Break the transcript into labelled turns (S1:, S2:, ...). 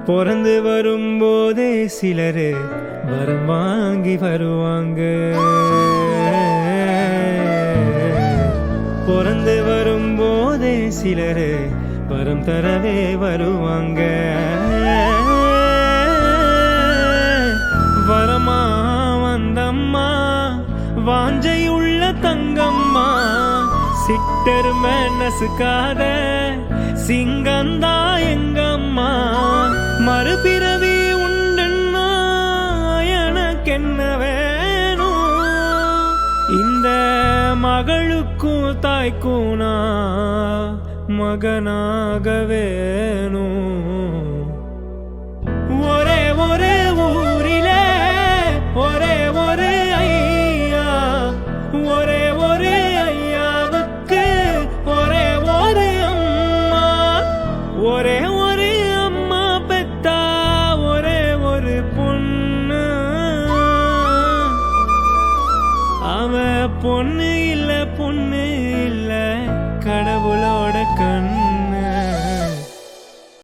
S1: பிறந்து வரும்போதே சிலரு வரம் வாங்கி வருவாங்க. பிறந்து வரும்போதே சிலரு வரம் தரவே வருவாங்க. வரமா வந்தம்மா வாஞ்சையுள்ள தங்கம்மா, சிட்டரும நசுக்காத சிங்கந்தா எங்கம்மா. மறுபிறவி உண்டுன்னா எனக்கென்ன வேணும்? இந்த மகளுக்கும் தாய்க்கும் நான் மகனாக வேணும். ஒரே ஒரே ஊரிலே ஒரே ஒரே ஐயா, ஒரே ஒரே ஐயாவுக்கு ஒரே ஒரே அம்மா. ஒரே ஒரே அம்மா பெத்தா ஒரே ஒரு பொண்ணு. அவ பொண்ணு இல்ல பொண்ணு இல்ல